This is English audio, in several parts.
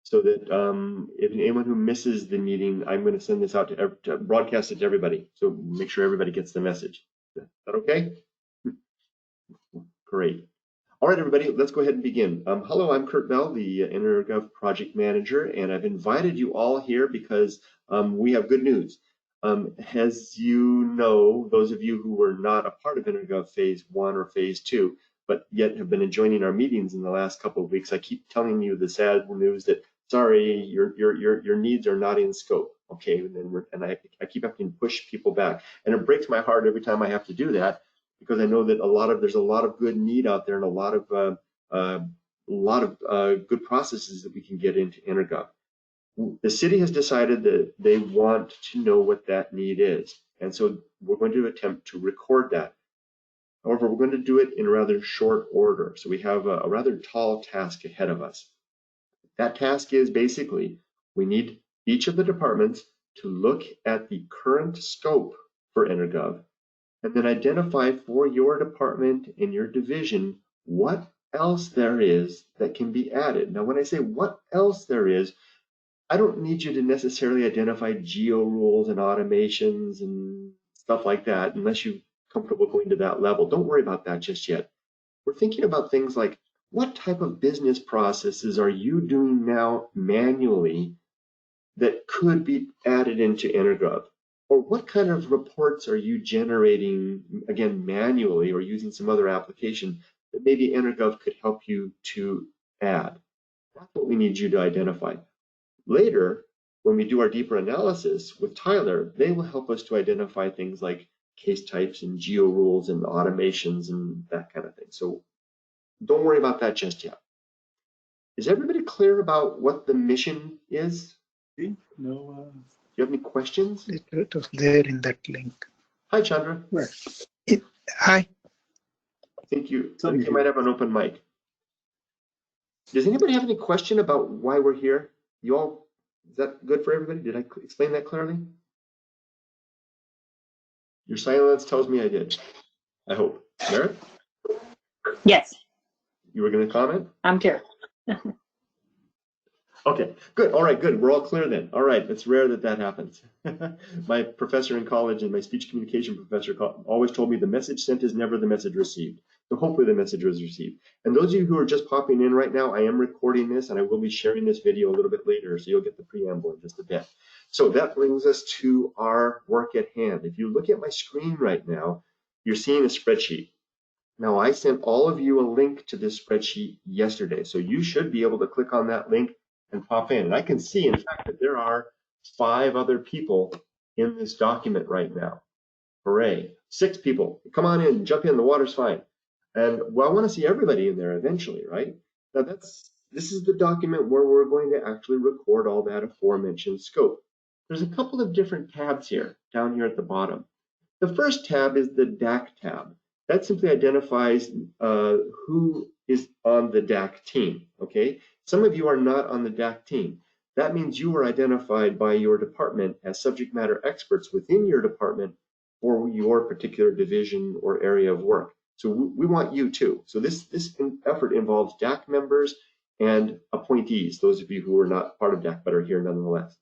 so that if anyone who misses the meeting, I'm going to send this out to broadcast it to everybody. So make sure everybody gets the message. Is that okay? Great. All right, everybody, let's go ahead and begin. Hello, I'm Kurt Bell, the EnerGov project manager, and I've invited you all here because we have good news. As you know, those of you who were not a part of EnerGov Phase 1 or Phase 2, but yet have been joining our meetings in the last couple of weeks, I keep telling you the sad news that, sorry, your needs are not in scope. Okay, and I keep having to push people back, and it breaks my heart every time I have to do that, because I know that there's a lot of good need out there and a lot of good processes that we can get into EnerGov. The city has decided that they want to know what that need is, and so we're going to attempt to record that. However, we're going to do it in rather short order, so we have a rather tall task ahead of us. That task is basically, we need each of the departments to look at the current scope for EnerGov, and then identify for your department and your division what else there is that can be added. Now, when I say what else there is, I don't need you to necessarily identify geo rules and automations and stuff like that unless you're comfortable going to that level. Don't worry about that just yet. We're thinking about things like, what type of business processes are you doing now manually that could be added into EnerGov? Or what kind of reports are you generating, again, manually or using some other application that maybe EnerGov could help you to add? That's what we need you to identify. Later, when we do our deeper analysis with Tyler, they will help us to identify things like case types and geo rules and automations and that kind of thing. So don't worry about that just yet. Is everybody clear about what the mission is? No. Do you have any questions? It was there in that link. Hi, Chandra. Hi. I think you might have an open mic. Does anybody have any question about why we're here? You all, is that good for everybody? Did I explain that clearly? Your silence tells me I did. I hope. Merit? Yes. You were going to comment? I'm here. Okay, good. All right, good. We're all clear then. All right, it's rare that happens. My professor in college and my speech communication professor always told me the message sent is never the message received. So hopefully the message was received. And those of you who are just popping in right now, I am recording this and I will be sharing this video a little bit later, so you'll get the preamble in just a bit. So that brings us to our work at hand. If you look at my screen right now, you're seeing a spreadsheet. Now, I sent all of you a link to this spreadsheet yesterday, so you should be able to click on that link and pop in. And I can see, in fact, that there are 5 other people in this document right now. Hooray. 6 people. Come on in, jump in, the water's fine. And well, I want to see everybody in there eventually, right? Now this is the document where we're going to actually record all that aforementioned scope. There's a couple of different tabs here, down here at the bottom. The first tab is the DAC tab. That simply identifies who is on the DAC team, okay? Some of you are not on the DAC team. That means you are identified by your department as subject matter experts within your department for your particular division or area of work. So we want you too. So this effort involves DAC members and appointees, those of you who are not part of DAC but are here nonetheless.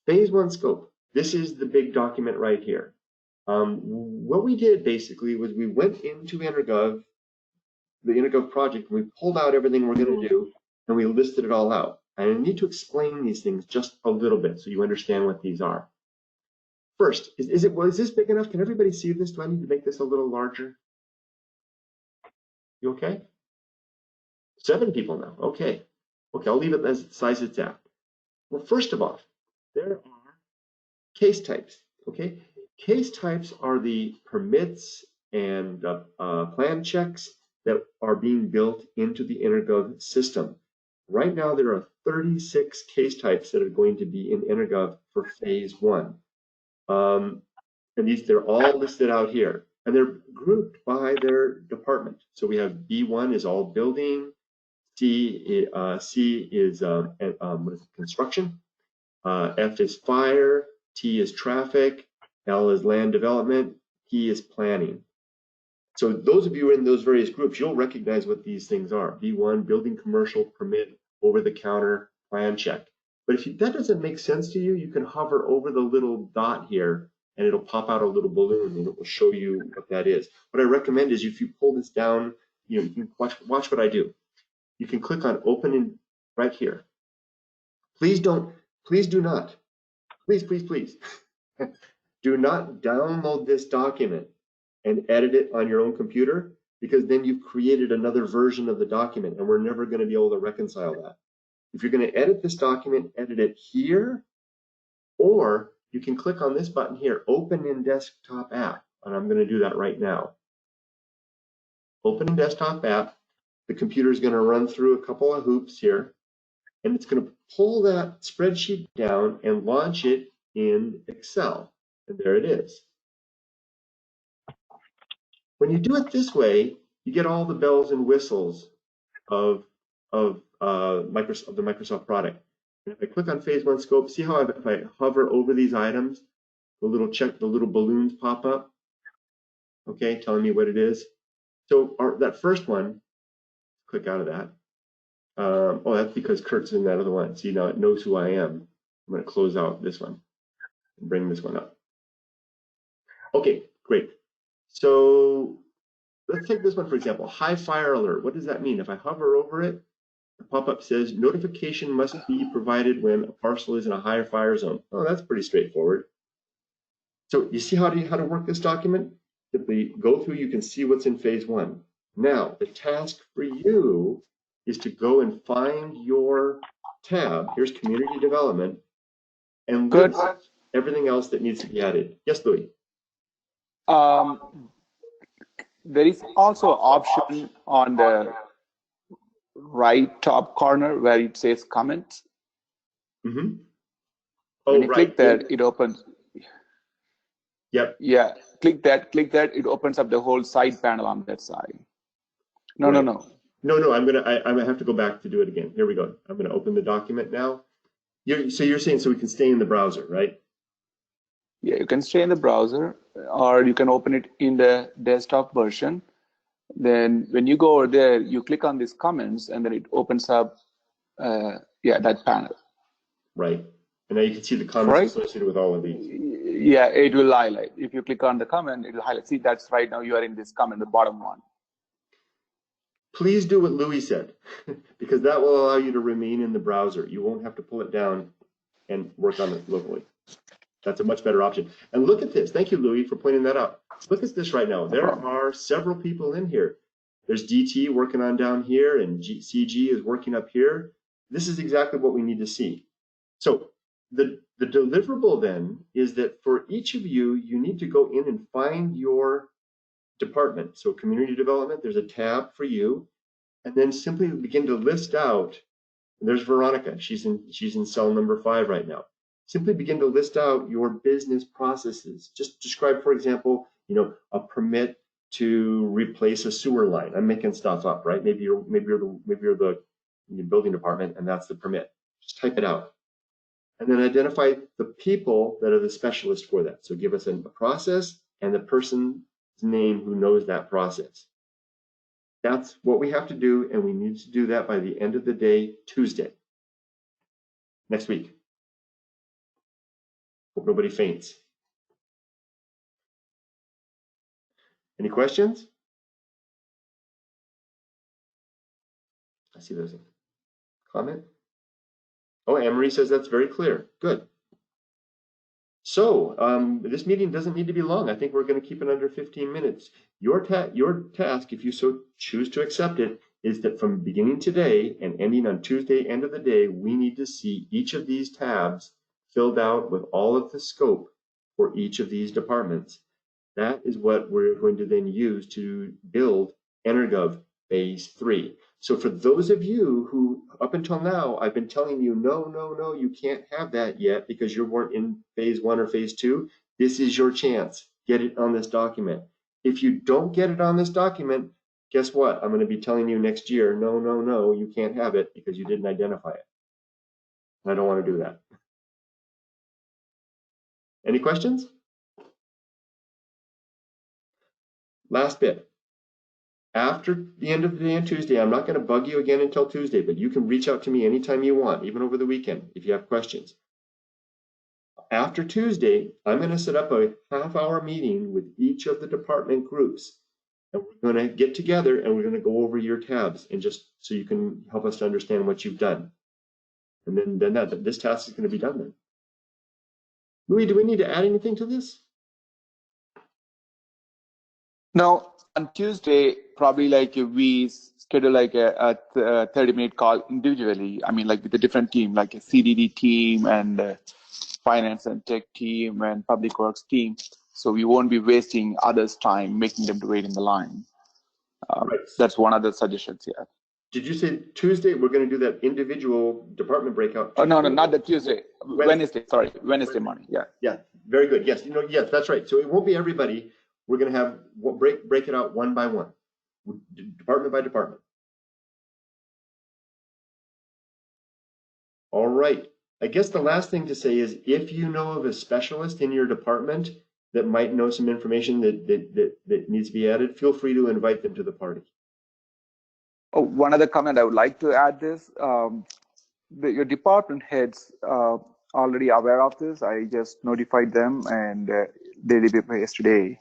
Phase 1 scope. This is the big document right here. What we did basically was we went into EnerGov, the EnerGov project, and we pulled out everything we're going to do, and we listed it all out. And I need to explain these things just a little bit so you understand what these are. First, is this big enough? Can everybody see this? Do I need to make this a little larger? You okay? 7 people now. Okay. Okay, I'll leave it as the size it's at. Well, first of all, there are case types. Okay. Case types are the permits and plan checks that are being built into the EnerGov system. Right now, there are 36 case types that are going to be in EnerGov for phase 1. And they're all listed out here, and they're grouped by their department. So we have B1 is all building, C is construction, F is fire, T is traffic, L is land development, P is planning. So those of you in those various groups, you'll recognize what these things are. B1, building commercial permit, over the counter, by unchecked. But if that doesn't make sense to you, you can hover over the little dot here and it'll pop out a little balloon and it will show you what that is. What I recommend is if you pull this down, you can watch what I do. You can click on open right here. Please do not, please do not download this document and edit it on your own computer, because then you've created another version of the document and we're never going to be able to reconcile that. If you're going to edit this document, edit it here, or you can click on this button here, open in desktop app, and I'm going to do that right now. Open in desktop app, the computer is going to run through a couple of hoops here, and it's going to pull that spreadsheet down and launch it in Excel, and there it is. When you do it this way, you get all the bells and whistles of the Microsoft product. And if I click on phase 1 scope, see how if I hover over these items, the little balloons pop up, okay, telling me what it is. So that first one, click out of that. Oh, that's because Kurt's in that other one. See, now it knows who I am. I'm going to close out this one and bring this one up. Okay, great. So let's take this one for example, high fire alert. What does that mean? If I hover over it, the pop-up says notification must be provided when a parcel is in a higher fire zone. Oh, that's pretty straightforward. So you see how to work this document? Simply go through, you can see what's in phase 1. Now, the task for you is to go and find your tab. Here's community development, and list everything else that needs to be added. Yes, Louis? There is also an option on the right top corner where it says comments. Mm-hmm. Oh, when you right. click that, it opens. Yep. Yeah, click that, it opens up the whole side panel on that side. No, right. no. No, I'm gonna have to go back to do it again. Here we go. I'm gonna open the document now. So you're saying so we can stay in the browser, right? Yeah, you can stay in the browser, or you can open it in the desktop version. Then when you go over there, you click on these comments, and then it opens up, that panel. Right. And now you can see the comments associated with all of these. Yeah, it will highlight. If you click on the comment, it will highlight. See, that's right now you are in this comment, the bottom one. Please do what Louis said, because that will allow you to remain in the browser. You won't have to pull it down and work on it locally. That's a much better option. And look at this. Thank you, Louis, for pointing that out. Look at this right now. There are several people in here. There's DT working on down here, and CG is working up here. This is exactly what we need to see. So the deliverable then is that for each of you, you need to go in and find your department. So community development, there's a tab for you, and then simply begin to list out. There's Veronica. She's in cell number 5 right now. Simply begin to list out your business processes. Just describe, for example, a permit to replace a sewer line. I'm making stuff up, right? Maybe you're the building department, and that's the permit. Just type it out, and then identify the people that are the specialists for that. So give us a process and the person's name who knows that process. That's what we have to do, and we need to do that by the end of the day, Tuesday, next week. Hope nobody faints. Any questions? I see there's a comment. Oh, Anne-Marie says that's very clear. Good. So this meeting doesn't need to be long. I think we're going to keep it under 15 minutes. Your task, if you so choose to accept it, is that from beginning today and ending on Tuesday, end of the day, we need to see each of these tabs filled out with all of the scope for each of these departments. That is what we're going to then use to build EnerGov Phase 3. So for those of you who, up until now, I've been telling you, no, you can't have that yet because you weren't in Phase 1 or Phase 2, this is your chance. Get it on this document. If you don't get it on this document, guess what? I'm going to be telling you next year, no, you can't have it because you didn't identify it. I don't want to do that. Any questions? Last bit. After the end of the day on Tuesday, I'm not going to bug you again until Tuesday, but you can reach out to me anytime you want, even over the weekend, if you have questions. After Tuesday, I'm going to set up a half-hour meeting with each of the department groups. And we're going to get together and we're going to go over your tabs and just so you can help us to understand what you've done. And then this task is going to be done then. Louis, do we need to add anything to this? No, on Tuesday, probably like we schedule like a 30-minute call individually. I mean, like with a different team, like a CDD team and finance and tech team and public works team. So we won't be wasting others' time, making them to wait in the line. Right. That's one of the suggestions here. Did you say Tuesday we're going to do that individual department breakout? Oh, no, not the Tuesday. Wednesday, sorry. Wednesday morning, yeah. Yeah, very good. Yes, yes, that's right. So it won't be everybody. We're going to have break it out one by one, department by department. All right. I guess the last thing to say is if you know of a specialist in your department that might know some information that needs to be added, feel free to invite them to the party. Oh, one other comment I would like to add this. Your department heads already aware of this. I just notified them and they did it yesterday.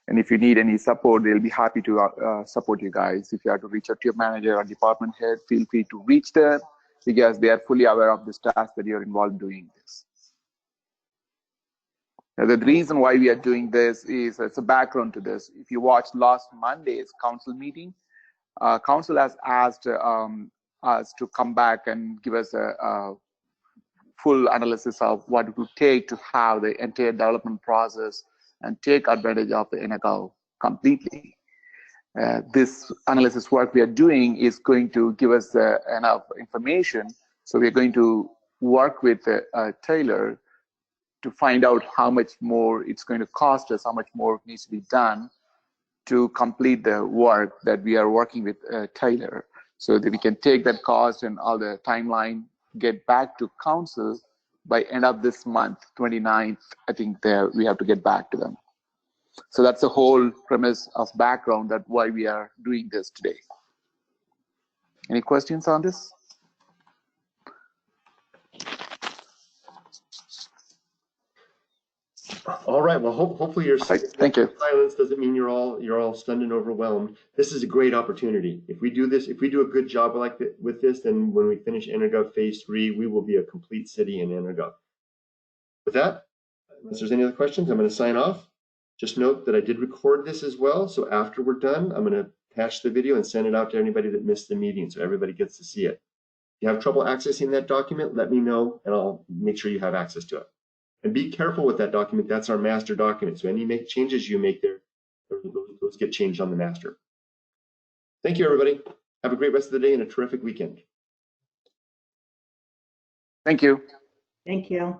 And if you need any support, they'll be happy to support you guys. If you have to reach out to your manager or department head, feel free to reach them because they are fully aware of this task that you're involved in doing this. Now, the reason why we are doing this is it's a background to this. If you watched last Monday's council meeting, council has asked us to come back and give us a full analysis of what it would take to have the entire development process and take advantage of the EnerGov completely. This analysis work we are doing is going to give us enough information. So we're going to work with Taylor to find out how much more it's going to cost us, how much more needs to be done to complete the work that we are working with Taylor, so that we can take that cost and all the timeline, get back to council by end of this month, 29th, I think we have to get back to them. So that's the whole premise of background that why we are doing this today. Any questions on this? All right. Well, hopefully your Thank you. silence doesn't mean you're all stunned and overwhelmed. This is a great opportunity. If we do this, if we do a good job with this, then when we finish EnerGov Phase 3, we will be a complete city in EnerGov. With that, unless there's any other questions, I'm going to sign off. Just note that I did record this as well. So after we're done, I'm going to attach the video and send it out to anybody that missed the meeting, so everybody gets to see it. If you have trouble accessing that document, let me know, and I'll make sure you have access to it. And be careful with that document. That's our master document. So any changes you make there, those get changed on the master. Thank you, everybody. Have a great rest of the day and a terrific weekend. Thank you. Thank you.